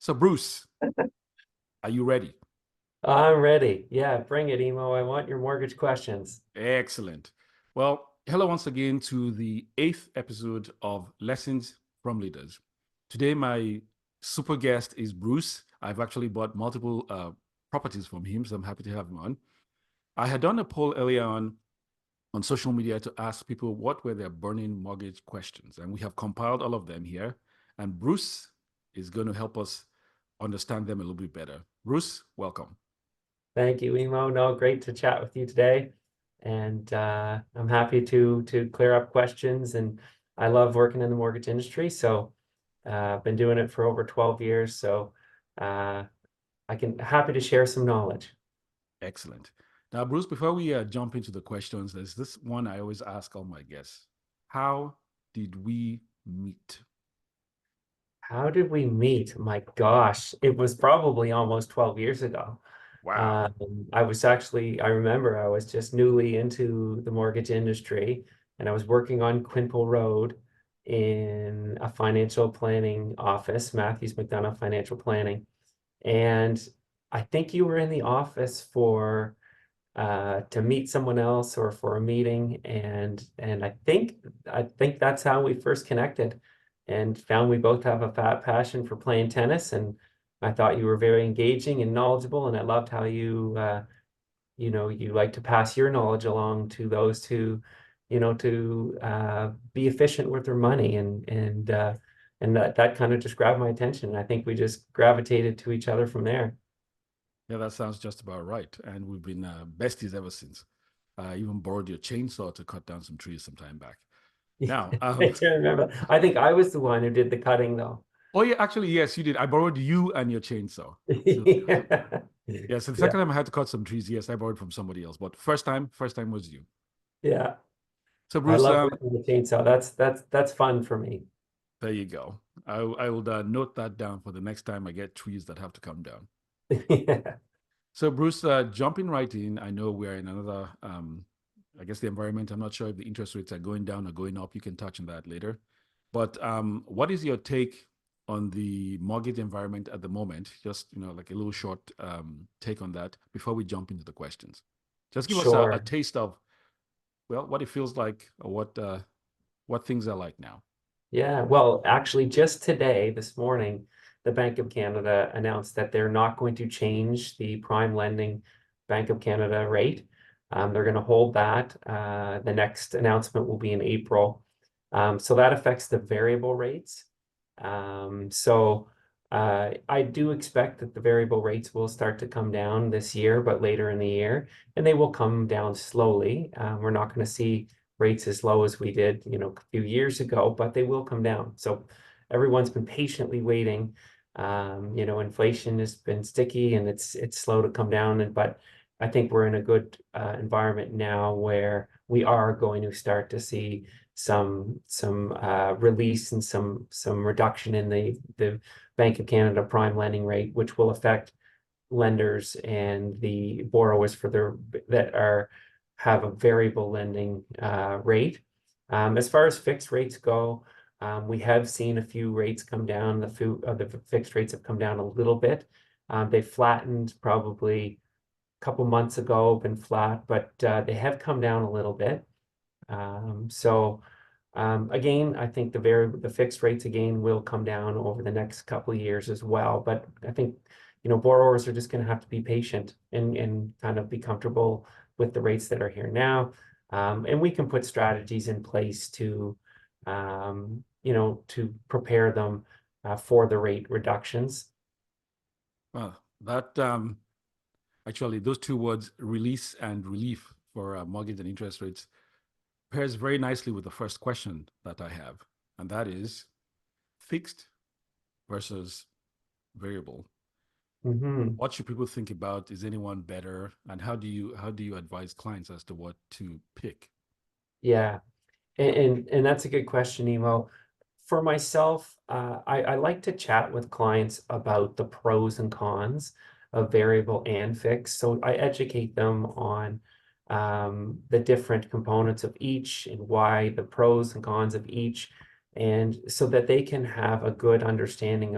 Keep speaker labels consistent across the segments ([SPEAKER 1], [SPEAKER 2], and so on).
[SPEAKER 1] So, Bruce, are you ready?
[SPEAKER 2] I'm ready. Yeah, bring it, Emo. I want your mortgage questions.
[SPEAKER 1] Excellent. Well, hello once again to the eighth episode of Lessons from Leaders. Today, my super guest is Bruce. I've actually bought multiple properties from him, so I'm happy to have him on. I had done a poll earlier on social media to ask people what were their burning mortgage questions, and we have compiled all of them here. And Bruce is going to help us understand them a little bit better. Bruce, welcome.
[SPEAKER 2] Thank you, Emo. No, great to chat with you today. And I'm happy to clear up questions. And I love working in the mortgage industry. So I've been doing it for over 12 years. So uh, I can happy to share some knowledge.
[SPEAKER 1] Excellent. Now, Bruce, before we jump into the questions, there's this one I always ask all my guests. How did we meet?
[SPEAKER 2] How did we meet? My gosh, it was probably almost 12 years ago.
[SPEAKER 1] Wow.
[SPEAKER 2] I remember I was just newly into the mortgage industry and I was working on Quinpool Road in a financial planning office, Matthews McDonough Financial Planning. And I think you were in the office for to meet someone else or for a meeting. And I think that's how we first connected and found we both have a fat passion for playing tennis. And I thought you were very engaging and knowledgeable, and I loved how you like to pass your knowledge along to those to be efficient with their money, and that kind of just grabbed my attention. And I think we just gravitated to each other from there.
[SPEAKER 1] Yeah, that sounds just about right. And we've been besties ever since. I even borrowed your chainsaw to cut down some trees some time back. Now,
[SPEAKER 2] I can't remember. I think I was the one who did the cutting though.
[SPEAKER 1] oh yeah, actually, yes, you did. I borrowed you and your chainsaw. So
[SPEAKER 2] Yeah.
[SPEAKER 1] yeah, so the
[SPEAKER 2] Yeah.
[SPEAKER 1] second time I had to cut some trees, yes, I borrowed from somebody else. But first time was you.
[SPEAKER 2] Yeah.
[SPEAKER 1] So
[SPEAKER 2] I
[SPEAKER 1] Bruce,
[SPEAKER 2] love working with chainsaw. That's fun for me.
[SPEAKER 1] there you go. I will note that down for the next time I get trees that have to come down.
[SPEAKER 2] Yeah.
[SPEAKER 1] So, Bruce, jumping right in, I know we're in another, I guess, the environment. I'm not sure if the interest rates are going down or going up. You can touch on that later. But what is your take on the mortgage environment at the moment? Just, like a little short take on that before we jump into the questions. Just give us a
[SPEAKER 2] Sure.
[SPEAKER 1] taste of, well, what it feels like or what things are like now.
[SPEAKER 2] Yeah. Well, actually, just today, this morning, the Bank of Canada announced that they're not going to change the prime lending Bank of Canada rate. They're going to hold that. The next announcement will be in April. So that affects the variable rates. I do expect that the variable rates will start to come down this year, but later in the year, and they will come down slowly. We're not going to see rates as low as we did, a few years ago, but they will come down. So everyone's been patiently waiting. Inflation has been sticky and it's slow to come down, but I think we're in a good environment now where we are going to start to see some release and some reduction in the Bank of Canada prime lending rate, which will affect lenders and the borrowers that have a variable lending rate. As far as fixed rates go, we have seen a few rates come down. The fixed rates have come down a little bit. They flattened probably a couple months ago, been flat, but they have come down a little bit. Again, I think the fixed rates again will come down over the next couple of years as well. But I think, borrowers are just going to have to be patient and kind of be comfortable with the rates that are here now. And we can put strategies in place to prepare them for the rate reductions.
[SPEAKER 1] Well, that actually, those two words, release and relief for mortgage and interest rates, pairs very nicely with the first question that I have, and that is fixed versus variable.
[SPEAKER 2] Mhm.
[SPEAKER 1] What should people think about? Is anyone better? And how do you advise clients as to what to pick?
[SPEAKER 2] Yeah. And that's a good question, Emo. For myself, I like to chat with clients about the pros and cons of variable and fixed. So I educate them on the different components of each and why the pros and cons of each, and so that they can have a good understanding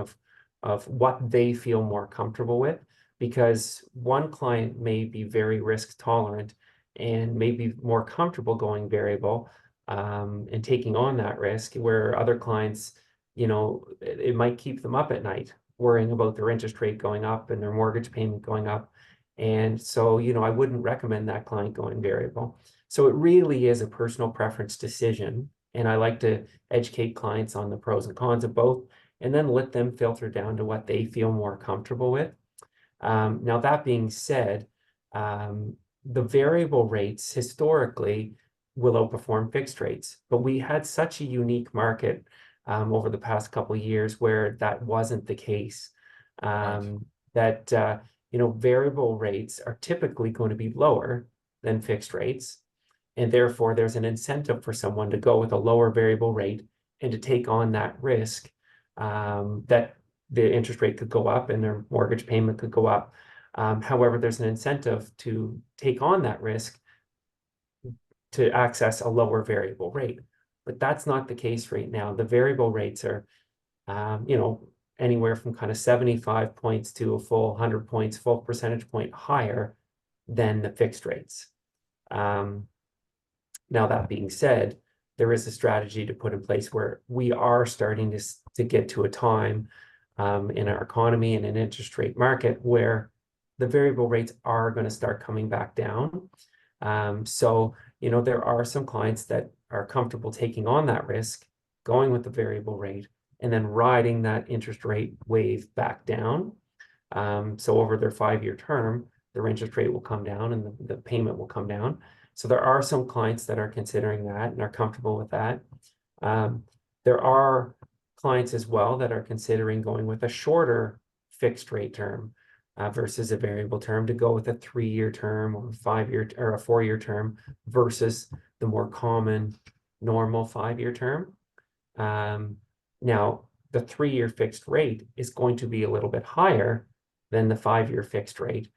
[SPEAKER 2] of what they feel more comfortable with, because one client may be very risk tolerant and may be more comfortable going variable and taking on that risk, where other clients, it might keep them up at night worrying about their interest rate going up and their mortgage payment going up. And so, I wouldn't recommend that client going variable. So it really is a personal preference decision. And I like to educate clients on the pros and cons of both, and then let them filter down to what they feel more comfortable with. Now, that being said, the variable rates historically will outperform fixed rates, but we had such a unique market over the past couple of years where that wasn't the case.
[SPEAKER 1] Right.
[SPEAKER 2] That variable rates are typically going to be lower than fixed rates, and therefore there's an incentive for someone to go with a lower variable rate and to take on that risk, that the interest rate could go up and their mortgage payment could go up. However, there's an incentive to take on that risk to access a lower variable rate. But that's not the case right now. The variable rates are, anywhere from kind of 75 points to a full 100 points, full percentage point higher than the fixed rates. Now, that being said, there is a strategy to put in place where we are starting to get to a time in our economy and an interest rate market where the variable rates are going to start coming back down. So, there are some clients that are comfortable taking on that risk, going with the variable rate, and then riding that interest rate wave back down. So over their 5-year term, their interest rate will come down and the payment will come down. So there are some clients that are considering that and are comfortable with that. There are clients as well that are considering going with a shorter fixed rate term versus a variable term, to go with a 3-year term or 5-year or a 4-year term versus the more common normal 5-year term. Now, the 3-year fixed rate is going to be a little bit higher than the 5-year fixed rate.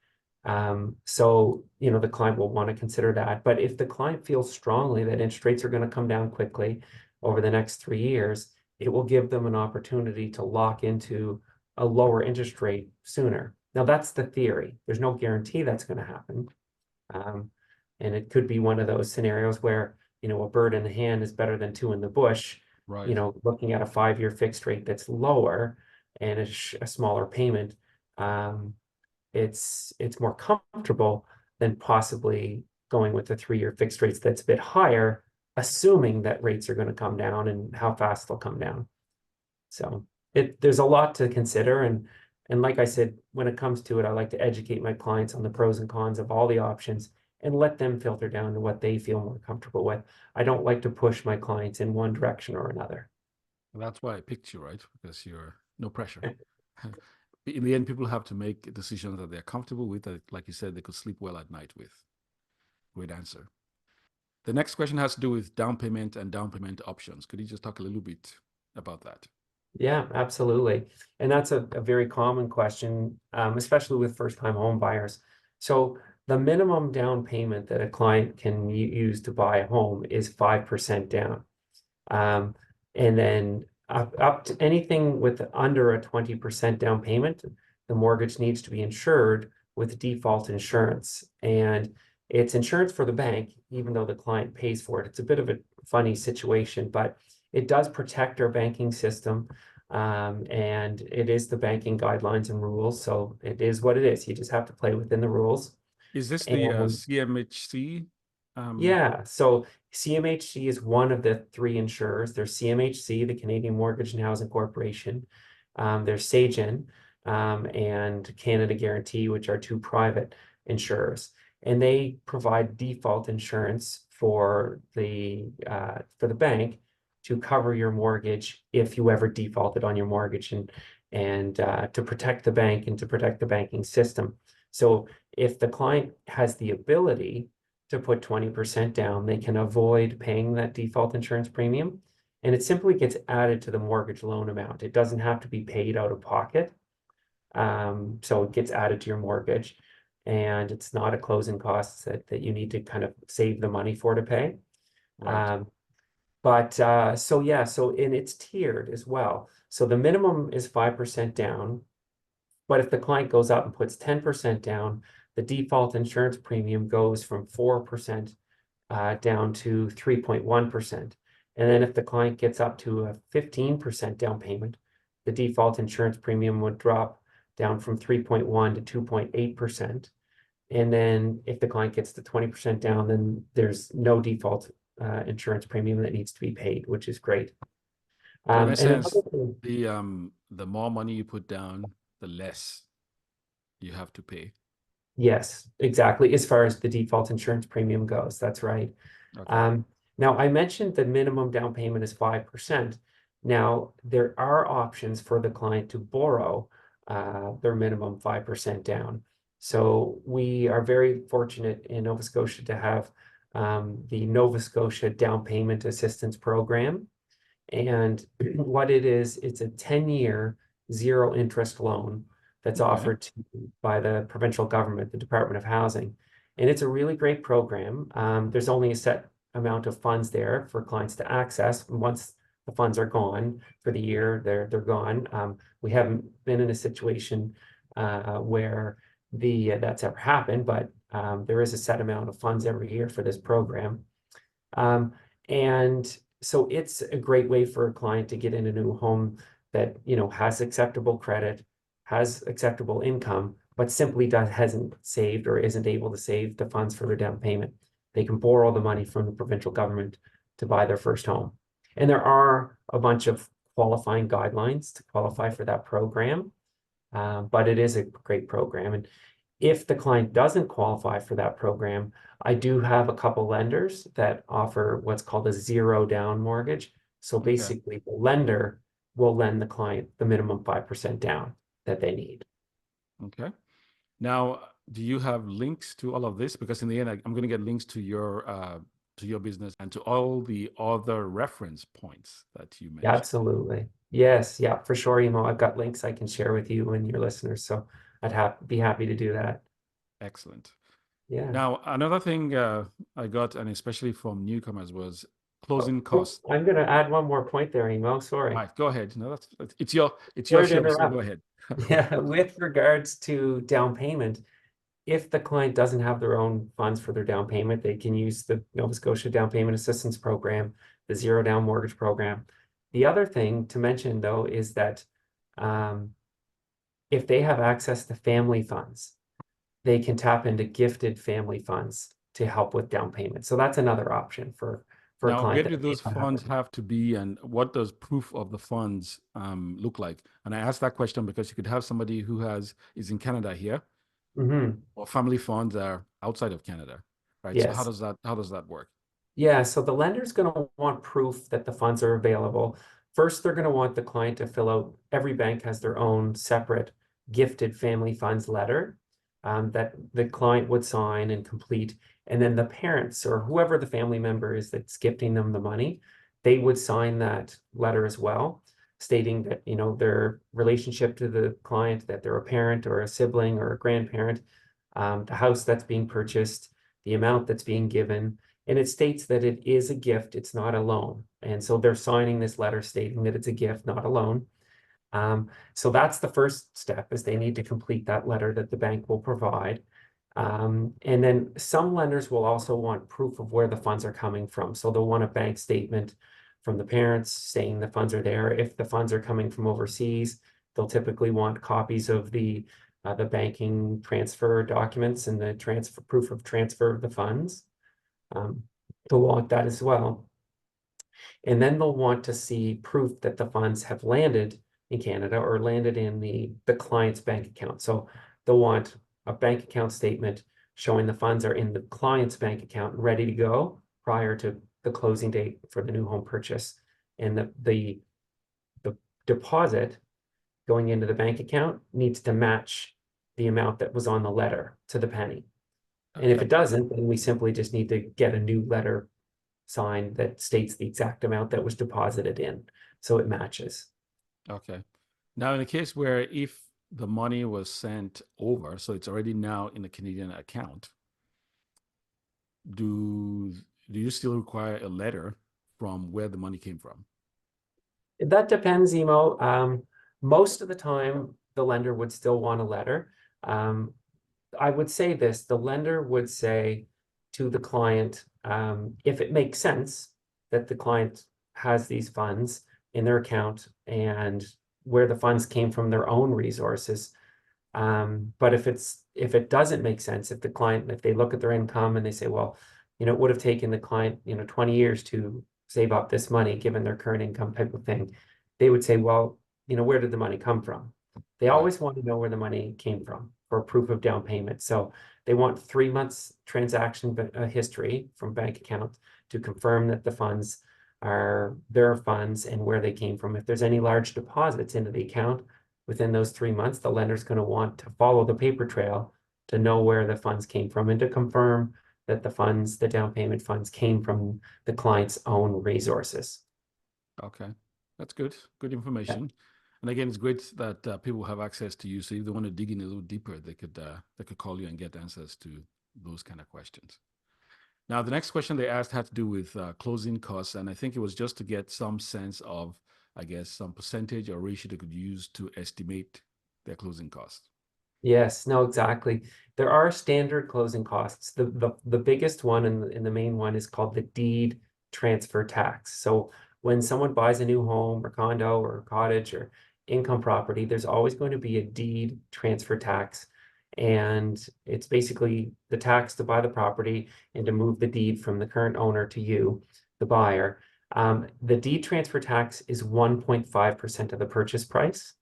[SPEAKER 2] So, the client will want to consider that. But if the client feels strongly that interest rates are going to come down quickly over the next 3 years, it will give them an opportunity to lock into a lower interest rate sooner. Now, that's the theory. There's no guarantee that's going to happen. And it could be one of those scenarios where, a bird in the hand is better than two in the bush.
[SPEAKER 1] Right.
[SPEAKER 2] Looking at a 5-year fixed rate that's lower and a smaller payment, it's more comfortable than possibly going with the 3-year fixed rates that's a bit higher, assuming that rates are going to come down and how fast they'll come down. So there's a lot to consider, and like I said, when it comes to it, I like to educate my clients on the pros and cons of all the options and let them filter down to what they feel more comfortable with. I don't like to push my clients in one direction or another.
[SPEAKER 1] Well, that's why I picked you, right? Because you're no pressure. In the end, people have to make decisions that they're comfortable with, that, like you said, they could sleep well at night with. Great answer. The next question has to do with down payment and down payment options. Could you just talk a little bit about that?
[SPEAKER 2] Yeah, absolutely. And that's a very common question, especially with first-time home buyers. So the minimum down payment that a client can use to buy a home is 5% down. And then up to anything with under a 20% down payment, the mortgage needs to be insured with default insurance. And it's insurance for the bank, even though the client pays for it. It's a bit of a funny situation, but it does protect our banking system. And it is the banking guidelines and rules. So it is what it is. You just have to play within the rules.
[SPEAKER 1] Is this the
[SPEAKER 2] And
[SPEAKER 1] CMHC?
[SPEAKER 2] yeah, so CMHC is one of the 3 insurers. There's CMHC, the Canadian Mortgage and Housing Corporation. There's Sagen and Canada Guarantee, which are 2 private insurers. And they provide default insurance for the bank to cover your mortgage if you ever defaulted on your mortgage, and to protect the bank and to protect the banking system. So if the client has the ability to put 20% down, they can avoid paying that default insurance premium, and it simply gets added to the mortgage loan amount. It doesn't have to be paid out of pocket. So it gets added to your mortgage, and it's not a closing cost that you need to kind of save the money for to pay.
[SPEAKER 1] Right.
[SPEAKER 2] But so yeah, and it's tiered as well. So the minimum is 5% down, but if the client goes up and puts 10% down, the default insurance premium goes from 4% down to 3.1%. And then if the client gets up to a 15% down payment, the default insurance premium would drop down from 3.1 to 2.8%. And then if the client gets to 20% down, then there's no default insurance premium that needs to be paid, which is great.
[SPEAKER 1] So in
[SPEAKER 2] And
[SPEAKER 1] essence,
[SPEAKER 2] another thing,
[SPEAKER 1] the more money you put down, the less you have to pay.
[SPEAKER 2] yes, exactly. As far as the default insurance premium goes, that's right.
[SPEAKER 1] Okay.
[SPEAKER 2] Um, Now, I mentioned the minimum down payment is 5%. Now, there are options for the client to borrow their minimum 5% down. So we are very fortunate in Nova Scotia to have the Nova Scotia Down Payment Assistance Program. And what it is, it's a 10-year zero interest loan that's
[SPEAKER 1] Okay.
[SPEAKER 2] offered by the provincial government, the Department of Housing. And it's a really great program. There's only a set amount of funds there for clients to access. Once the funds are gone for the year, they're gone. We haven't been in a situation where that's ever happened, but there is a set amount of funds every year for this program. Um, and so it's a great way for a client to get in a new home that, has acceptable credit, has acceptable income, but simply hasn't saved or isn't able to save the funds for their down payment. They can borrow the money from the provincial government to buy their first home. And there are a bunch of qualifying guidelines to qualify for that program. But it is a great program. And if the client doesn't qualify for that program, I do have a couple lenders that offer what's called a zero down mortgage. So
[SPEAKER 1] Okay.
[SPEAKER 2] basically, the lender will lend the client the minimum 5% down that they need.
[SPEAKER 1] Okay. Now, do you have links to all of this? Because in the end, I'm going to get links to your business and to all the other reference points that you mentioned.
[SPEAKER 2] Absolutely. Yes. Yeah, for sure. I've got links I can share with you and your listeners. So be happy to do that.
[SPEAKER 1] Excellent.
[SPEAKER 2] Yeah.
[SPEAKER 1] Now, another thing I got, and especially from newcomers, was
[SPEAKER 2] Oh,
[SPEAKER 1] closing
[SPEAKER 2] oh,
[SPEAKER 1] costs.
[SPEAKER 2] I'm going to add one more point there, Emo.
[SPEAKER 1] All
[SPEAKER 2] Sorry.
[SPEAKER 1] right, go ahead. No, it's your
[SPEAKER 2] Sorry to
[SPEAKER 1] show, so go
[SPEAKER 2] interrupt.
[SPEAKER 1] ahead.
[SPEAKER 2] Yeah, with regards to down payment, if the client doesn't have their own funds for their down payment, they can use the Nova Scotia Down Payment Assistance Program, the Zero Down Mortgage Program. The other thing to mention, though, is that um, if they have access to family funds, they can tap into gifted family funds to help with down payment. So that's another option for a
[SPEAKER 1] Now,
[SPEAKER 2] client
[SPEAKER 1] where do
[SPEAKER 2] that may
[SPEAKER 1] those
[SPEAKER 2] not have
[SPEAKER 1] funds
[SPEAKER 2] it.
[SPEAKER 1] have to be, and what does proof of the funds look like? And I ask that question because you could have somebody who is in Canada here,
[SPEAKER 2] Hmm.
[SPEAKER 1] or family funds are outside of Canada, right? So
[SPEAKER 2] Yes.
[SPEAKER 1] how does that work?
[SPEAKER 2] Yeah, so the lender's going to want proof that the funds are available. First, they're going to want the client to fill out, every bank has their own separate gifted family funds letter that the client would sign and complete. And then the parents or whoever the family member is that's gifting them the money, they would sign that letter as well, stating that, their relationship to the client, that they're a parent or a sibling or a grandparent, the house that's being purchased, the amount that's being given, and it states that it is a gift, it's not a loan. And so they're signing this letter stating that it's a gift, not a loan. So that's the first step, is they need to complete that letter that the bank will provide. And then some lenders will also want proof of where the funds are coming from. So they'll want a bank statement from the parents saying the funds are there. If the funds are coming from overseas, they'll typically want copies of the banking transfer documents and the transfer proof of transfer of the funds. Um, they'll want that as well. And then they'll want to see proof that the funds have landed in Canada or landed in the client's bank account. So they'll want a bank account statement showing the funds are in the client's bank account ready to go prior to the closing date for the new home purchase. And the deposit going into the bank account needs to match the amount that was on the letter to the penny. And if
[SPEAKER 1] Okay.
[SPEAKER 2] it doesn't, then we simply just need to get a new letter signed that states the exact amount that was deposited in, so it matches.
[SPEAKER 1] Okay. Now, in a case where if the money was sent over, so it's already now in a Canadian account, do do you still require a letter from where the money came from?
[SPEAKER 2] That depends, Emo. Most of the time, the lender would still want a letter. I would say this, the lender would say to the client, if it makes sense that the client has these funds in their account and where the funds came from their own resources. But if it doesn't make sense, if they look at their income and they say, well, it would have taken the client, 20 years to save up this money given their current income type of thing, they would say, well, where did the money come from? They
[SPEAKER 1] Right.
[SPEAKER 2] always want to know where the money came from for proof of down payment. So they want 3 months transaction history from bank account to confirm that the funds are their funds and where they came from. If there's any large deposits into the account within those 3 months, the lender's going to want to follow the paper trail to know where the funds came from and to confirm that the down payment funds came from the client's own resources.
[SPEAKER 1] Okay, that's good. Good
[SPEAKER 2] Yeah.
[SPEAKER 1] information. And again, it's great that people have access to you. So if they want to dig in a little deeper, they could call you and get answers to those kind of questions. Now, the next question they asked had to do with closing costs, and I think it was just to get some sense of, I guess, some percentage or ratio they could use to estimate their closing costs.
[SPEAKER 2] Yes, no, exactly. There are standard closing costs. The biggest one and the main one is called the deed transfer tax. So when someone buys a new home or condo or cottage or income property, there's always going to be a deed transfer tax. And it's basically the tax to buy the property and to move the deed from the current owner to you, the buyer. The deed transfer tax is 1.5% of the purchase price.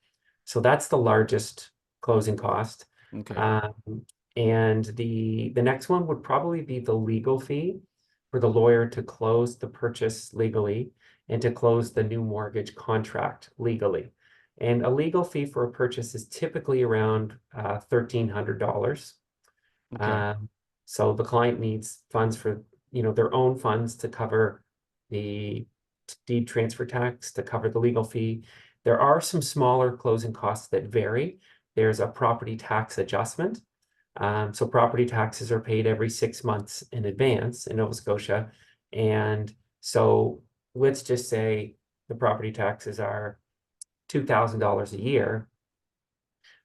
[SPEAKER 2] So that's the largest closing cost.
[SPEAKER 1] Okay.
[SPEAKER 2] And the next one would probably be the legal fee for the lawyer to close the purchase legally and to close the new mortgage contract legally. And a legal fee for a purchase is typically around $1,300.
[SPEAKER 1] Okay.
[SPEAKER 2] So the client needs funds for, their own funds to cover the deed transfer tax, to cover the legal fee. There are some smaller closing costs that vary. There's a property tax adjustment. So property taxes are paid every 6 months in advance in Nova Scotia. And so let's just say the property taxes are $2,000 a year.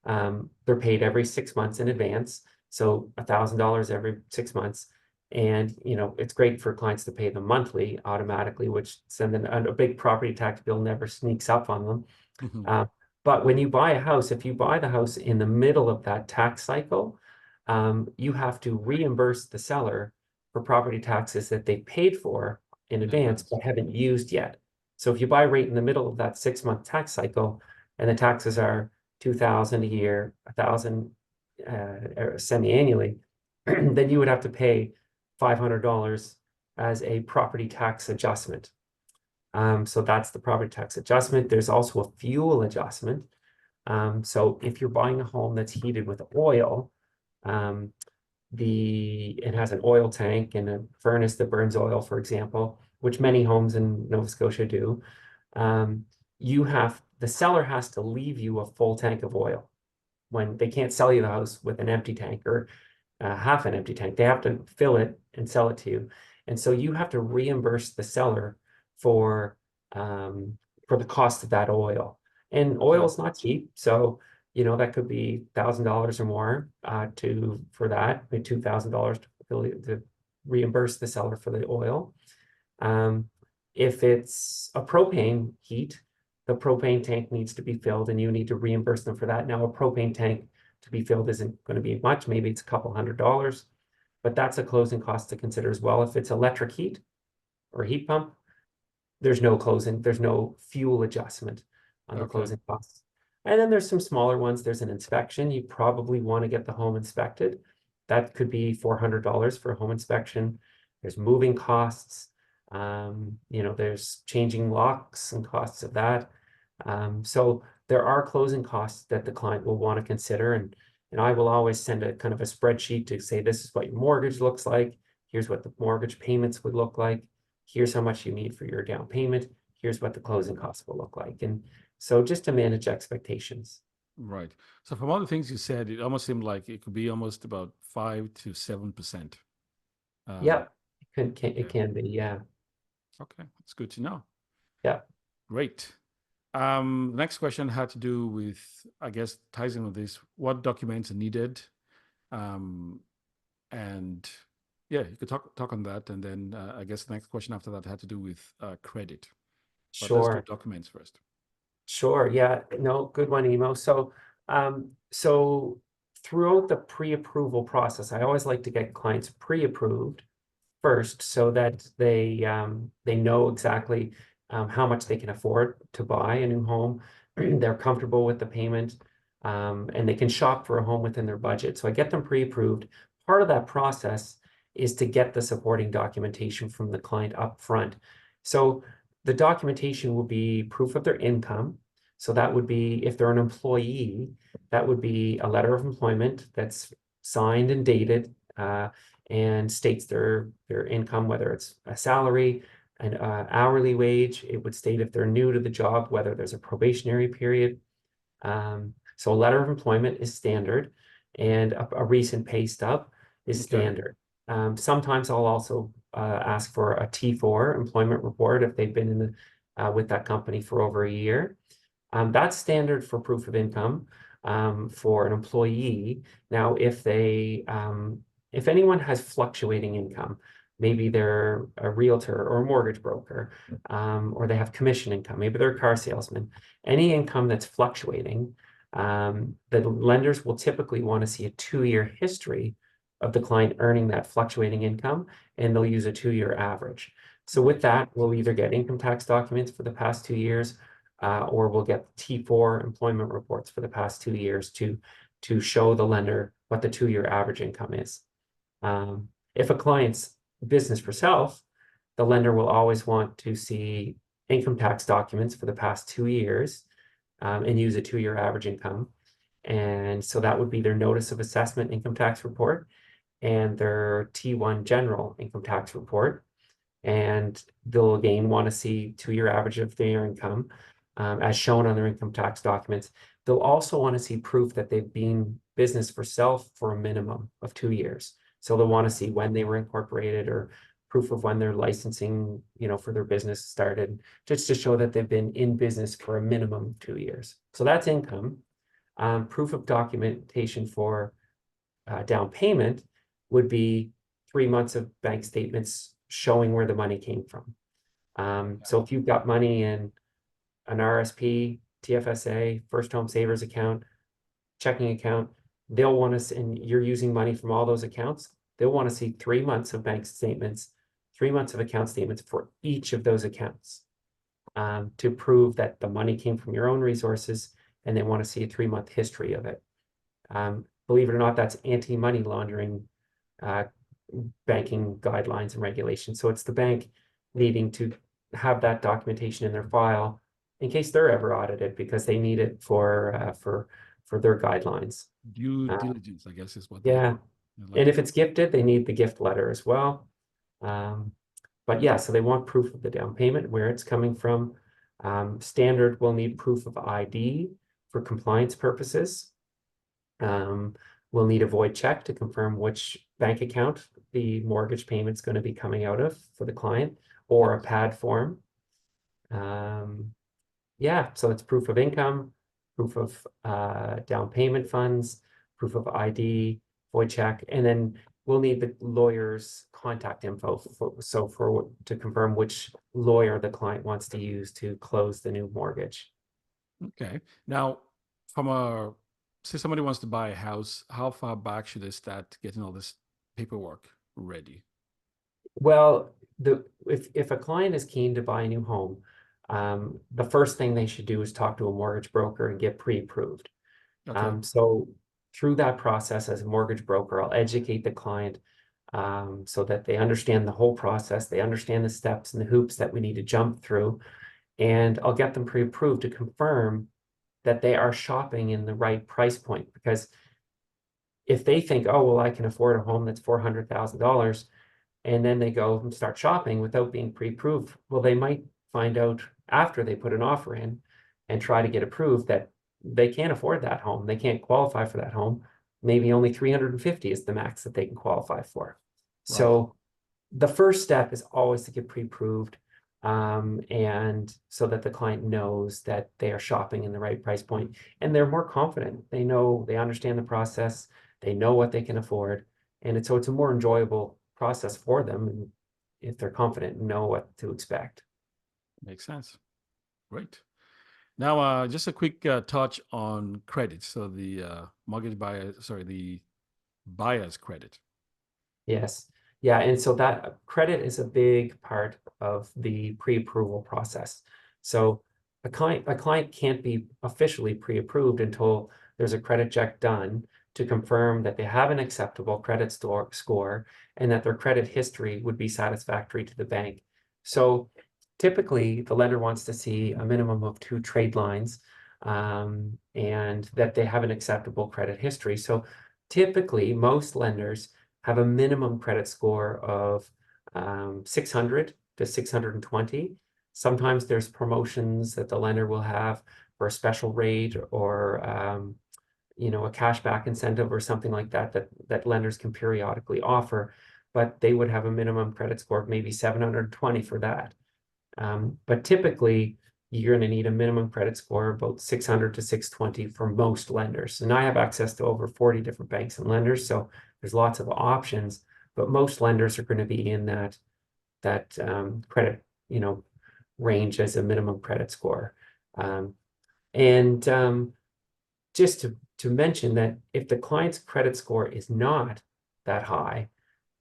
[SPEAKER 2] They're paid every 6 months in advance. So $1,000 every 6 months. And, it's great for clients to pay them monthly automatically, which send them a big property tax bill never sneaks up on them.
[SPEAKER 1] Mhm.
[SPEAKER 2] But when you buy a house, if you buy the house in the middle of that tax cycle, you have to reimburse the seller for property taxes that they paid for in
[SPEAKER 1] In
[SPEAKER 2] advance
[SPEAKER 1] advance.
[SPEAKER 2] but haven't used yet. So if you buy right in the middle of that 6 month tax cycle and the taxes are 2,000 a year, 1,000 semi-annually, then you would have to pay $500 as a property tax adjustment. So that's the property tax adjustment. There's also a fuel adjustment. So if you're buying a home that's heated with oil, it has an oil tank and a furnace that burns oil, for example, which many homes in Nova Scotia do. The seller has to leave you a full tank of oil when they can't sell you the house with an empty tank or half an empty tank. They have to fill it and sell it to you. And so you have to reimburse the seller for the cost of that oil. And oil
[SPEAKER 1] Okay.
[SPEAKER 2] is not cheap. So, that could be $1,000 or more for that, maybe $2,000 to reimburse the seller for the oil. If it's a propane heat, the propane tank needs to be filled and you need to reimburse them for that. Now, a propane tank to be filled isn't going to be much. Maybe it's a couple $100, but that's a closing cost to consider as well. If it's electric heat or heat pump, there's no fuel adjustment on the
[SPEAKER 1] Okay.
[SPEAKER 2] closing costs. And then there's some smaller ones. There's an inspection. You probably want to get the home inspected. That could be $400 for a home inspection. There's moving costs. There's changing locks and costs of that. So there are closing costs that the client will want to consider. And I will always send a kind of a spreadsheet to say, this is what your mortgage looks like. Here's what the mortgage payments would look like. Here's how much you need for your down payment. Here's what the closing costs will look like. And so just to manage expectations.
[SPEAKER 1] Right. So from all the things you said, it almost seemed like it could be almost about 5 to 7%.
[SPEAKER 2] Yeah,
[SPEAKER 1] Um,
[SPEAKER 2] it
[SPEAKER 1] okay.
[SPEAKER 2] can be, yeah.
[SPEAKER 1] Okay, that's good to know.
[SPEAKER 2] Yeah.
[SPEAKER 1] Great. Next question had to do with, I guess, ties in with this. What documents are needed? Um, and yeah, you could talk on that. And then I guess the next question after that had to do with credit. But let's do
[SPEAKER 2] Sure.
[SPEAKER 1] documents first.
[SPEAKER 2] Sure. Yeah. No, good one, Emo. So throughout the pre-approval process, I always like to get clients pre-approved first so that they know exactly how much they can afford to buy a new home. They're comfortable with the payment, and they can shop for a home within their budget. So I get them pre-approved. Part of that process is to get the supporting documentation from the client up front. So the documentation will be proof of their income. So that would be, if they're an employee, that would be a letter of employment that's signed and dated, and states their income, whether it's a salary, an hourly wage. It would state if they're new to the job, whether there's a probationary period. So a letter of employment is standard, and a recent pay stub is
[SPEAKER 1] Okay.
[SPEAKER 2] standard. Sometimes I'll also ask for a T4 employment report if they've been in with that company for over a year. That's standard for proof of income for an employee. Now, if anyone has fluctuating income, maybe they're a realtor or a mortgage broker, or they have commission income, maybe they're a car salesman, any income that's fluctuating, the lenders will typically want to see a 2-year history of the client earning that fluctuating income, and they'll use a 2-year average. So with that, we'll either get income tax documents for the past 2 years, or we'll get T4 employment reports for the past 2 years to show the lender what the 2-year average income is. If a client's business for self, the lender will always want to see income tax documents for the past 2 years, and use a 2-year average income. And so that would be their notice of assessment income tax report and their T1 general income tax report. And they'll again want to see 2-year average of their income, as shown on their income tax documents. They'll also want to see proof that they've been business for self for a minimum of 2 years. So they'll want to see when they were incorporated, or proof of when their licensing, for their business started, just to show that they've been in business for a minimum of 2 years. So that's income. Proof of documentation for down payment would be 3 months of bank statements showing where the money came from. So if you've got money in an RRSP, TFSA, First Home Savers account, checking account, they'll want to, and you're using money from all those accounts, they'll want to see 3 months of bank statements, 3 months of account statements for each of those accounts, to prove that the money came from your own resources, and they want to see a 3-month history of it. Believe it or not, that's anti-money laundering banking guidelines and regulations. So it's the bank needing to have that documentation in their file in case they're ever audited, because they need it for their guidelines.
[SPEAKER 1] Due diligence, I guess, is what
[SPEAKER 2] Yeah.
[SPEAKER 1] like.
[SPEAKER 2] And if it's gifted, they need the gift letter as well. But yeah, so they want proof of the down payment, where it's coming from. Standard will need proof of ID for compliance purposes. We'll need a void check to confirm which bank account the mortgage payment's going to be coming out of for the client, or a pad form. Yeah, so it's proof of income, proof of down payment funds, proof of ID, void check, and then we'll need the lawyer's contact info to confirm which lawyer the client wants to use to close the new mortgage.
[SPEAKER 1] Okay. Now, say somebody wants to buy a house, how far back should they start getting all this paperwork ready?
[SPEAKER 2] Well, if a client is keen to buy a new home, the first thing they should do is talk to a mortgage broker and get pre-approved.
[SPEAKER 1] Okay.
[SPEAKER 2] So through that process, as a mortgage broker, I'll educate the client, so that they understand the whole process, they understand the steps and the hoops that we need to jump through, and I'll get them pre-approved to confirm that they are shopping in the right price point. Because if they think, oh, well, I can afford a home that's $400,000, and then they go and start shopping without being pre-approved, well, they might find out after they put an offer in and try to get approved that they can't afford that home. They can't qualify for that home. Maybe only 350 is the max that they can qualify for.
[SPEAKER 1] Right.
[SPEAKER 2] So the first step is always to get pre-approved. and so that the client knows that they are shopping in the right price point, and they're more confident. They know, they understand the process, they know what they can afford, and it's a more enjoyable process for them if they're confident and know what to expect.
[SPEAKER 1] Makes sense. Great. Now, just a quick touch on credit. So the the buyer's credit.
[SPEAKER 2] Yes. Yeah. And so that credit is a big part of the pre-approval process. So a client can't be officially pre-approved until there's a credit check done to confirm that they have an acceptable credit score and that their credit history would be satisfactory to the bank. So typically the lender wants to see a minimum of 2 trade lines, and that they have an acceptable credit history. So typically most lenders have a minimum credit score of 600 to 620. Sometimes there's promotions that the lender will have for a special rate, or a cashback incentive or something like that, that lenders can periodically offer, but they would have a minimum credit score of maybe 720 for that. But typically, you're going to need a minimum credit score of about 600 to 620 for most lenders. And I have access to over 40 different banks and lenders, so there's lots of options, but most lenders are going to be in that credit, range as a minimum credit score. And just to mention that if the client's credit score is not that high,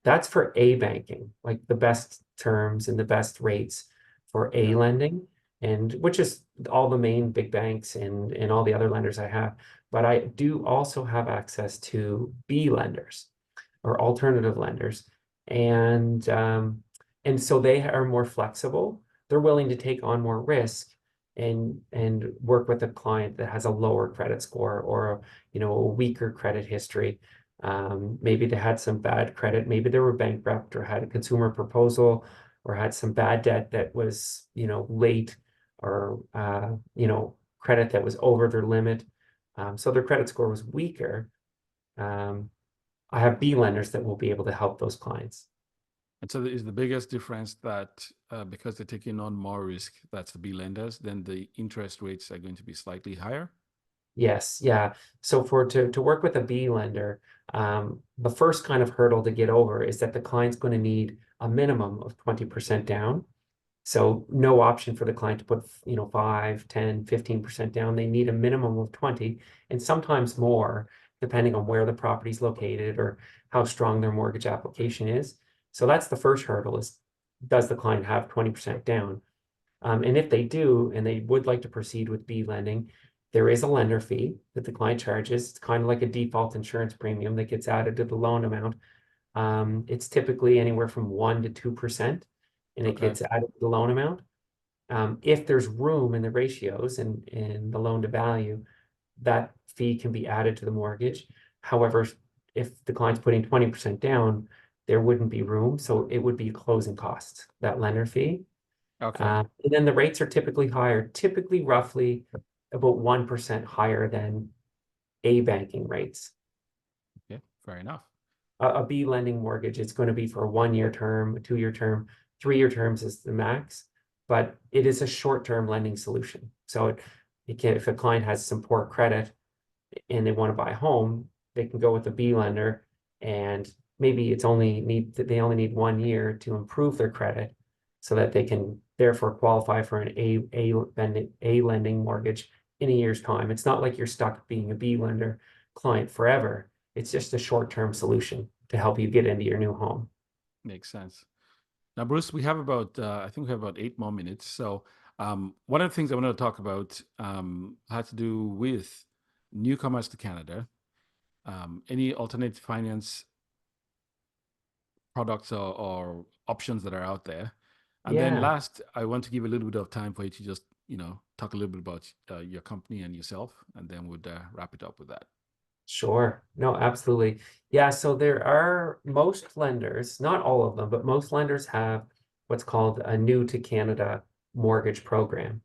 [SPEAKER 2] that's for A banking, like the best terms and the best rates for A
[SPEAKER 1] Yeah.
[SPEAKER 2] lending, and which is all the main big banks and all the other lenders I have. But I do also have access to B lenders or alternative lenders. And so they are more flexible. They're willing to take on more risk and work with a client that has a lower credit score, or a weaker credit history. Maybe they had some bad credit, maybe they were bankrupt or had a consumer proposal or had some bad debt that was, late, or, credit that was over their limit. So their credit score was weaker. I have B lenders that will be able to help those clients.
[SPEAKER 1] And so is the biggest difference that because they're taking on more risk, that's the B lenders, then the interest rates are going to be slightly higher?
[SPEAKER 2] Yes, yeah. So to work with a B lender, the first kind of hurdle to get over is that the client's going to need a minimum of 20% down. So no option for the client to put, 5, 10, 15% down. They need a minimum of 20, and sometimes more, depending on where the property's located or how strong their mortgage application is. So that's the first hurdle, is does the client have 20% down? And if they do, and they would like to proceed with B lending, there is a lender fee that the client charges. It's kind of like a default insurance premium that gets added to the loan amount. It's typically anywhere from 1 to 2%, and it
[SPEAKER 1] Okay.
[SPEAKER 2] gets added to the loan amount. If there's room in the ratios and in the loan to value, that fee can be added to the mortgage. However, if the client's putting 20% down, there wouldn't be room, so it would be closing costs, that lender fee.
[SPEAKER 1] Okay.
[SPEAKER 2] And then the rates are typically higher, typically roughly about 1% higher than A banking rates.
[SPEAKER 1] Yeah, fair enough.
[SPEAKER 2] A B lending mortgage, it's going to be for a 1-year term, a 2-year term, 3-year terms is the max, but it is a short-term lending solution. So it can, if a client has some poor credit and they want to buy a home, they can go with a B lender, and maybe they only need 1 year to improve their credit, so that they can therefore qualify for an A lending mortgage in a year's time. It's not like you're stuck being a B lender client forever. It's just a short-term solution to help you get into your new home.
[SPEAKER 1] Makes sense. Now, Bruce, we have about, I think we have about 8 more minutes. So one of the things I wanted to talk about had to do with newcomers to Canada, any alternate finance products or options that are out there. And then
[SPEAKER 2] Yeah.
[SPEAKER 1] last, I want to give a little bit of time for you to just, talk a little bit about your company and yourself, and then we'd wrap it up with that.
[SPEAKER 2] Sure. No, absolutely. Yeah, so there are most lenders, not all of them, but most lenders have what's called a new to Canada mortgage program.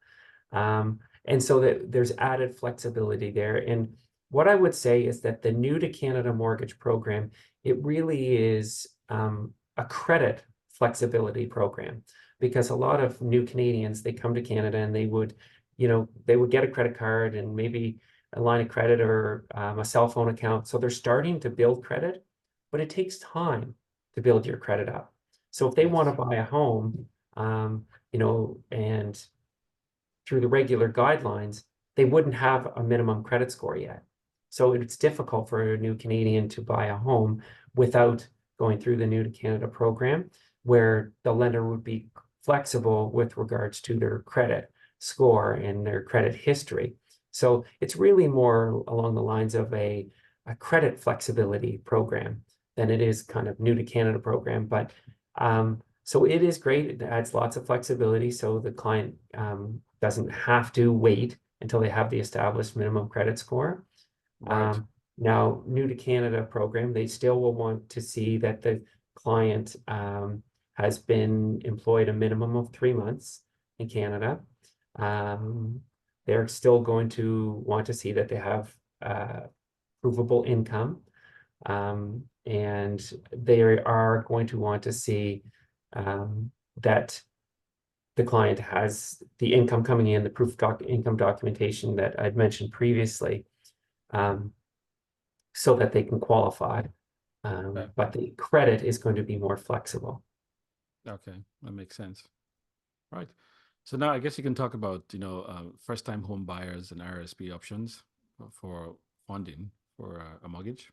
[SPEAKER 2] And so that there's added flexibility there. And what I would say is that the new to Canada mortgage program, it really is a credit flexibility program. because a lot of new Canadians, they come to Canada and they would, they would get a credit card and maybe a line of credit or a cell phone account. So they're starting to build credit, but it takes time to build your credit up. So if they want to
[SPEAKER 1] Yes.
[SPEAKER 2] buy a home, and through the regular guidelines, they wouldn't have a minimum credit score yet. So it's difficult for a new Canadian to buy a home without going through the New to Canada program, where the lender would be flexible with regards to their credit score and their credit history. So it's really more along the lines of a credit flexibility program than it is kind of New to Canada program. But so it is great. It adds lots of flexibility, so the client doesn't have to wait until they have the established minimum credit score.
[SPEAKER 1] Right.
[SPEAKER 2] Now, New to Canada program, they still will want to see that the client has been employed a minimum of 3 months in Canada. They're still going to want to see that they have provable income. And they are going to want to see that the client has the income coming in, the proof of income documentation that I'd mentioned previously, so that they can qualify.
[SPEAKER 1] Okay.
[SPEAKER 2] But the credit is going to be more flexible.
[SPEAKER 1] Okay, that makes sense. Right. So now I guess you can talk about, first-time home buyers and RRSP options for funding for a mortgage.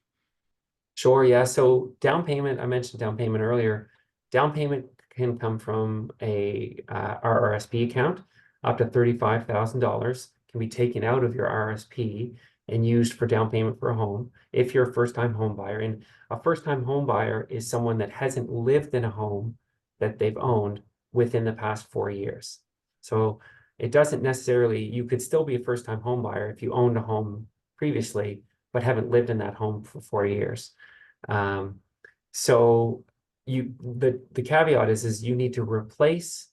[SPEAKER 2] Sure, yeah. So down payment, I mentioned down payment earlier. Down payment can come from a RRSP account. Up to $35,000 can be taken out of your RRSP and used for down payment for a home if you're a first-time home buyer. And a first-time home buyer is someone that hasn't lived in a home that they've owned within the past 4 years. So it doesn't necessarily, you could still be a first-time home buyer if you owned a home previously, but haven't lived in that home for 4 years. So the caveat is you need to replace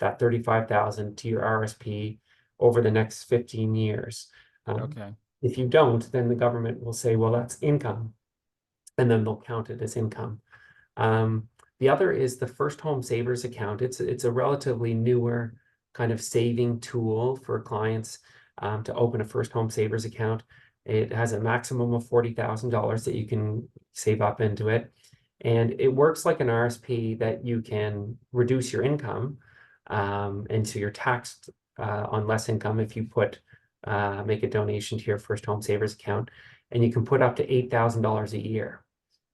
[SPEAKER 2] that 35,000 to your RSP over the next 15 years.
[SPEAKER 1] Okay.
[SPEAKER 2] If you don't, then the government will say, well, that's income, and then they'll count it as income. The other is the First Home Savers account. It's a relatively newer kind of saving tool for clients to open a First Home Savers account. It has a maximum of $40,000 that you can save up into it. And it works like an RSP that you can reduce your income, and so you're taxed on less income if you make a donation to your First Home Savers account, and you can put up to $8,000 a year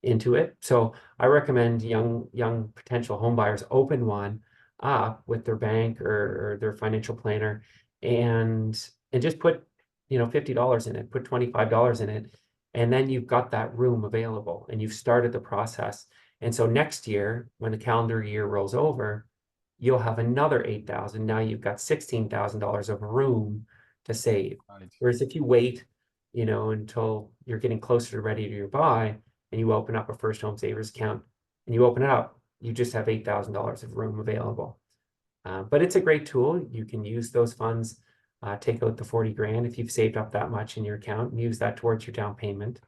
[SPEAKER 2] into it. So I recommend young potential home buyers open one up with their bank or their financial planner, and just put $50 in it, put $25 in it, and then you've got that room available and you've started the process. And so next year, when the calendar year rolls over, you'll have another 8,000. Now you've got $16,000 of room to save.
[SPEAKER 1] Right.
[SPEAKER 2] Whereas if you wait, until you're getting closer to ready to buy, and you open up a First Home Savers account and you open it up, you just have $8,000 of room available. But it's a great tool. You can use those funds, take out the 40 grand if you've saved up that much in your account and use that towards your down payment.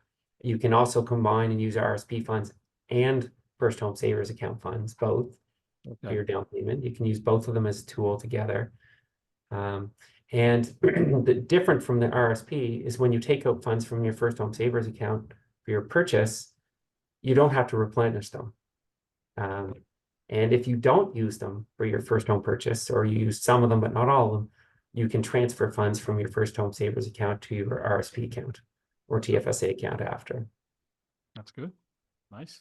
[SPEAKER 2] You can also combine and use RSP funds and First Home Savers account funds, both for your down payment. You can use both of them as a tool together. And the different from the RSP is when you take out funds from your First Home Savers account for your purchase, you don't have to replenish them. And if you don't use them for your first home purchase, or you use some of them but not all of them, you can transfer funds from your First Home Savers account to your RSP account or TFSA account after.
[SPEAKER 1] That's good. Nice.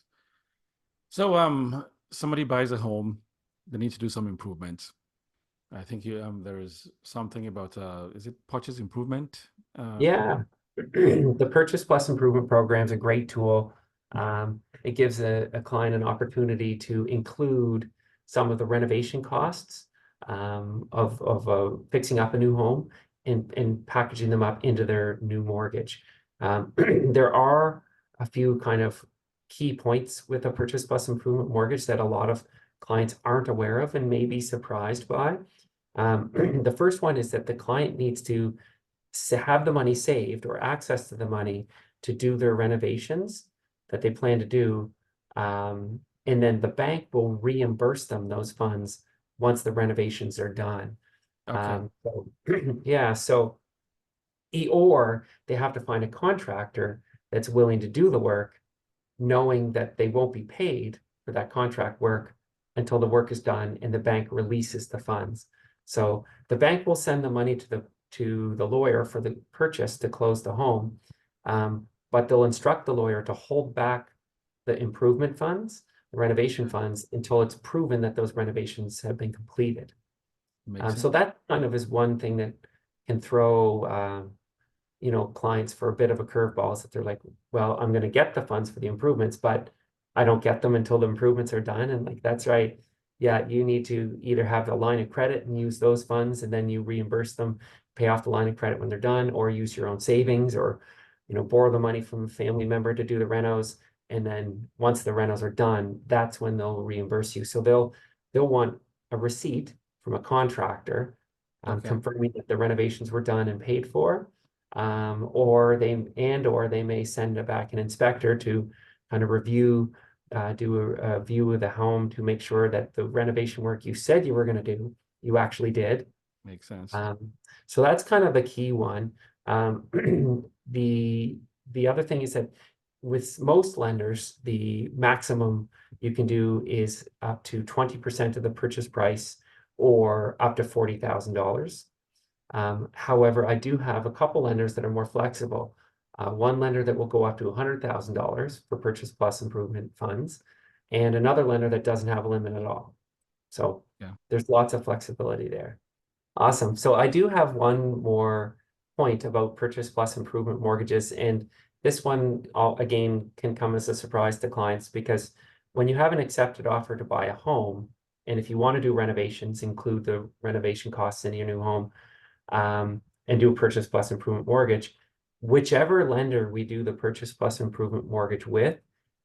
[SPEAKER 1] So somebody buys a home, they need to do some improvements. I think there is something about is it purchase improvement?
[SPEAKER 2] Yeah, the Purchase Plus Improvement Program is a great tool. It gives a client an opportunity to include some of the renovation costs of fixing up a new home and packaging them up into their new mortgage. There are a few kind of key points with a Purchase Plus Improvement mortgage that a lot of clients aren't aware of and may be surprised by. The first one is that the client needs to have the money saved or access to the money to do their renovations that they plan to do. And then the bank will reimburse them those funds once the renovations are done.
[SPEAKER 1] Okay.
[SPEAKER 2] So, yeah, so or they have to find a contractor that's willing to do the work, knowing that they won't be paid for that contract work until the work is done and the bank releases the funds. So the bank will send the money to the lawyer for the purchase to close the home, but they'll instruct the lawyer to hold back the improvement funds, the renovation funds, until it's proven that those renovations have been completed.
[SPEAKER 1] Makes
[SPEAKER 2] So
[SPEAKER 1] sense.
[SPEAKER 2] that kind of is one thing that can throw clients for a bit of a curveball, is that they're like, well, I'm going to get the funds for the improvements, but I don't get them until the improvements are done. And like, that's right. Yeah, you need to either have a line of credit and use those funds, and then you reimburse them, pay off the line of credit when they're done, or use your own savings, or borrow the money from a family member to do the renos. And then once the renos are done, that's when they'll reimburse you. So they'll want a receipt from a contractor
[SPEAKER 1] Okay.
[SPEAKER 2] confirming that the renovations were done and paid for. Or they may send back an inspector to kind of review, do a view of the home to make sure that the renovation work you said you were going to do, you actually did.
[SPEAKER 1] Makes sense.
[SPEAKER 2] So that's kind of the key one. The other thing is that with most lenders, the maximum you can do is up to 20% of the purchase price, or up to $40,000. However, I do have a couple lenders that are more flexible. One lender that will go up to $100,000 for purchase plus improvement funds, and another lender that doesn't have a limit at all. So
[SPEAKER 1] Yeah.
[SPEAKER 2] there's lots of flexibility there. Awesome. So I do have one more point about purchase plus improvement mortgages, and this one again can come as a surprise to clients, because when you have an accepted offer to buy a home, and if you want to do renovations, include the renovation costs in your new home, and do a purchase plus improvement mortgage, whichever lender we do the purchase plus improvement mortgage with,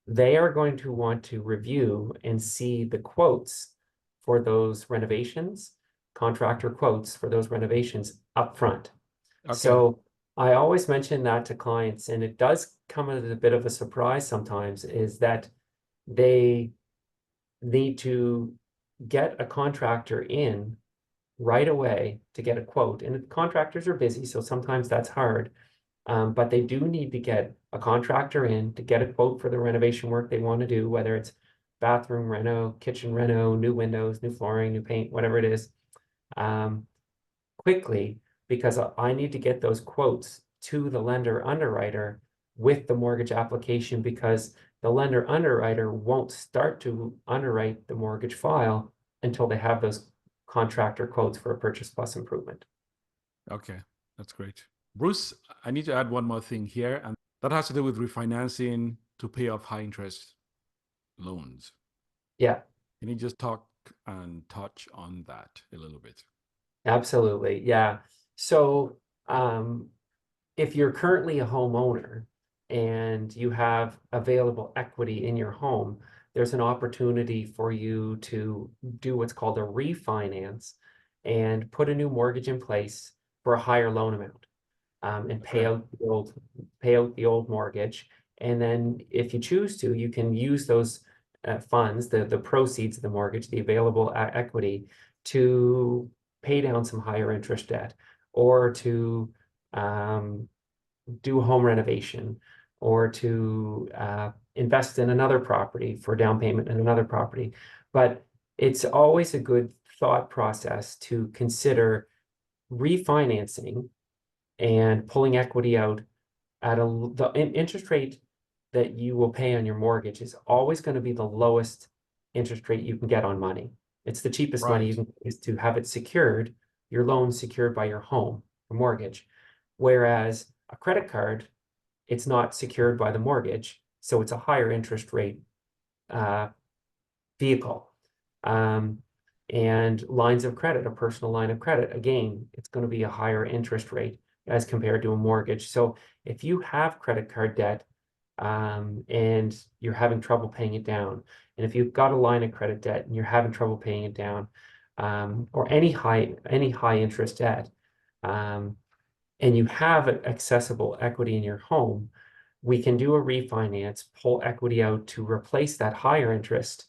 [SPEAKER 2] they are going to want to review and see the quotes for those renovations, contractor quotes for those renovations up front.
[SPEAKER 1] Okay.
[SPEAKER 2] So I always mention that to clients, and it does come as a bit of a surprise sometimes, is that they need to get a contractor in right away to get a quote. And contractors are busy, so sometimes that's hard. But they do need to get a contractor in to get a quote for the renovation work they want to do, whether it's bathroom reno, kitchen reno, new windows, new flooring, new paint, whatever it is, quickly, because I need to get those quotes to the lender underwriter with the mortgage application, because the lender underwriter won't start to underwrite the mortgage file until they have those contractor quotes for a purchase plus improvement.
[SPEAKER 1] Okay. That's great. Bruce, I need to add one more thing here, and that has to do with refinancing to pay off high interest loans.
[SPEAKER 2] Yeah,
[SPEAKER 1] Can you just talk and touch on that a little bit?
[SPEAKER 2] absolutely. Yeah. So if you're currently a homeowner and you have available equity in your home, there's an opportunity for you to do what's called a refinance and put a new mortgage in place for a higher loan amount, and pay
[SPEAKER 1] Okay.
[SPEAKER 2] out the old mortgage. And then if you choose to, you can use those funds, the proceeds of the mortgage, the available equity, to pay down some higher interest debt, or to do home renovation, or to invest in another property for down payment in another property. But it's always a good thought process to consider refinancing and pulling equity out at the interest rate that you will pay on your mortgage is always going to be the lowest interest rate you can get on money. It's the cheapest money you
[SPEAKER 1] Right.
[SPEAKER 2] can, is to have it secured, your loan secured by your home, your mortgage. Whereas a credit card, it's not secured by the mortgage, so it's a higher interest rate vehicle. And lines of credit, a personal line of credit, again, it's going to be a higher interest rate as compared to a mortgage. So if you have credit card debt, and you're having trouble paying it down, and if you've got a line of credit debt and you're having trouble paying it down, or any high interest debt, and you have accessible equity in your home, we can do a refinance, pull equity out to replace that higher interest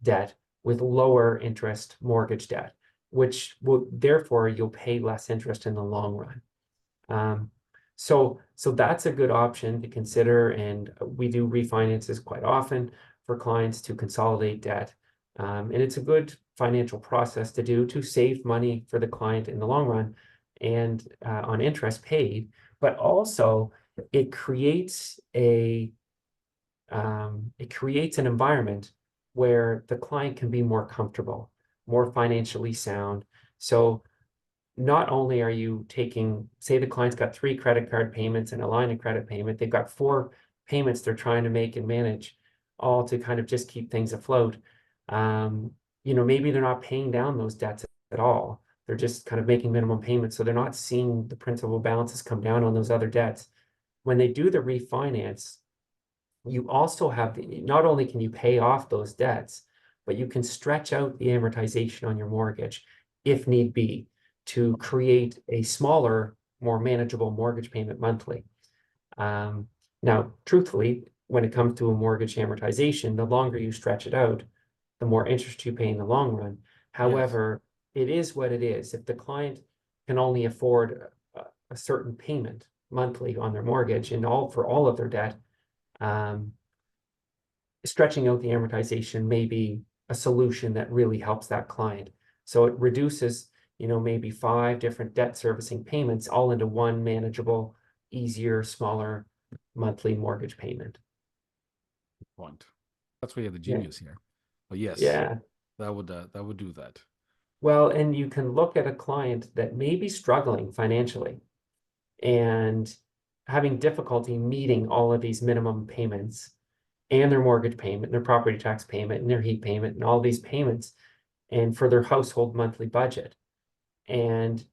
[SPEAKER 2] debt, with lower interest mortgage debt, which will therefore you'll pay less interest in the long run. So that's a good option to consider, and we do refinances quite often for clients to consolidate debt. And it's a good financial process to do to save money for the client in the long run and on interest paid, but also it creates an environment where the client can be more comfortable, more financially sound. So not only are you taking, say the client's got 3 credit card payments and a line of credit payment, they've got 4 payments they're trying to make and manage, all to kind of just keep things afloat. Maybe they're not paying down those debts at all. They're just kind of making minimum payments, so they're not seeing the principal balances come down on those other debts. When they do the refinance, you also have not only can you pay off those debts, but you can stretch out the amortization on your mortgage if need be to create a smaller, more manageable mortgage payment monthly. Now, truthfully, when it comes to a mortgage amortization, the longer you stretch it out, the more interest you pay in the long run. However, it is what it is. If the client can only afford a certain payment monthly on their mortgage and for all of their debt, stretching out the amortization may be a solution that really helps that client. So it reduces, maybe 5 different debt servicing payments all into one manageable, easier, smaller monthly mortgage payment.
[SPEAKER 1] Point. That's where you're the genius here. But yes,
[SPEAKER 2] yeah,
[SPEAKER 1] that would do that.
[SPEAKER 2] Well, and you can look at a client that may be struggling financially and having difficulty meeting all of these minimum payments and their mortgage payment, their property tax payment, and their heat payment, and all these payments, and for their household monthly budget. And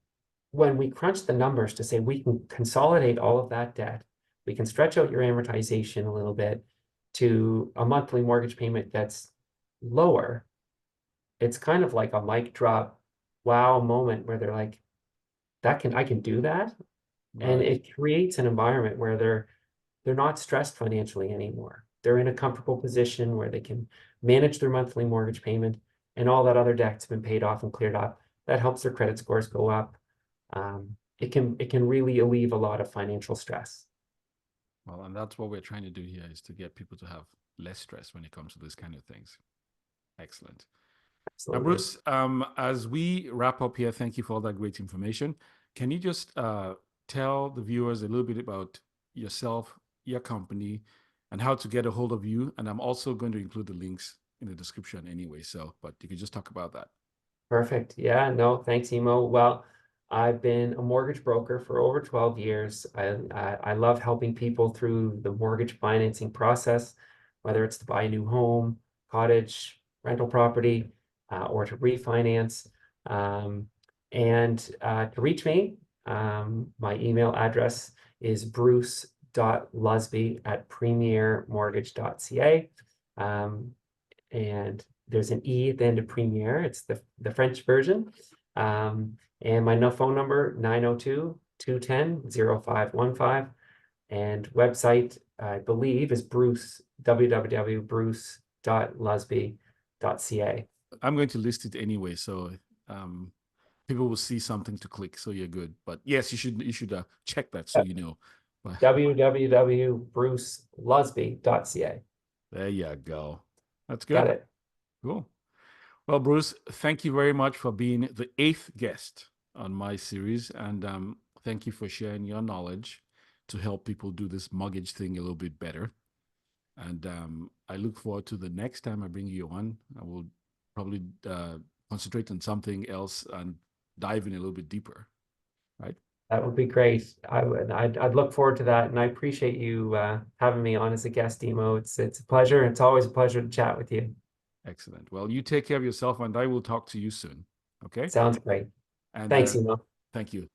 [SPEAKER 2] when we crunch the numbers to say we can consolidate all of that debt, we can stretch out your amortization a little bit to a monthly mortgage payment that's lower, it's kind of like a mic drop wow moment where they're like, I can do that. And it creates an environment where they're not stressed financially anymore. They're in a comfortable position where they can manage their monthly mortgage payment, and all that other debt's been paid off and cleared up. That helps their credit scores go up. It can really alleviate a lot of financial stress.
[SPEAKER 1] Well, and that's what we're trying to do here, is to get people to have less stress when it comes to these kind of things. Excellent. Now,
[SPEAKER 2] Absolutely.
[SPEAKER 1] Bruce, as we wrap up here, thank you for all that great information. Can you just tell the viewers a little bit about yourself, your company, and how to get a hold of you? And I'm also going to include the links in the description anyway. But you could just talk about that.
[SPEAKER 2] Perfect. Yeah, no, thanks, Emo. Well, I've been a mortgage broker for over 12 years. I love helping people through the mortgage financing process, whether it's to buy a new home, cottage, rental property, or to refinance. And to reach me, my email address is bruce.lusby@premiermortgage.ca. And there's an E at the end of Premier. It's the French version. And my phone number, 902-210-0515. And website, I believe, is www.bruce.lusby.ca.
[SPEAKER 1] I'm going to list it anyway, so people will see something to click, so you're good. But yes, you should check that so you know.
[SPEAKER 2] www.brucelusby.ca.
[SPEAKER 1] There you go. That's good.
[SPEAKER 2] Got it.
[SPEAKER 1] Cool. Well, Bruce, thank you very much for being the 8th guest on my series, and thank you for sharing your knowledge to help people do this mortgage thing a little bit better. And I look forward to the next time I bring you on. I will probably concentrate on something else and dive in a little bit deeper, right?
[SPEAKER 2] That would be great. I'd look forward to that, and I appreciate you having me on as a guest, Emo. It's a pleasure. It's always a pleasure to chat with you.
[SPEAKER 1] Excellent. Well, you take care of yourself, and I will talk to you soon. Okay?
[SPEAKER 2] Sounds great.
[SPEAKER 1] And
[SPEAKER 2] Thanks, Emo.
[SPEAKER 1] thank you.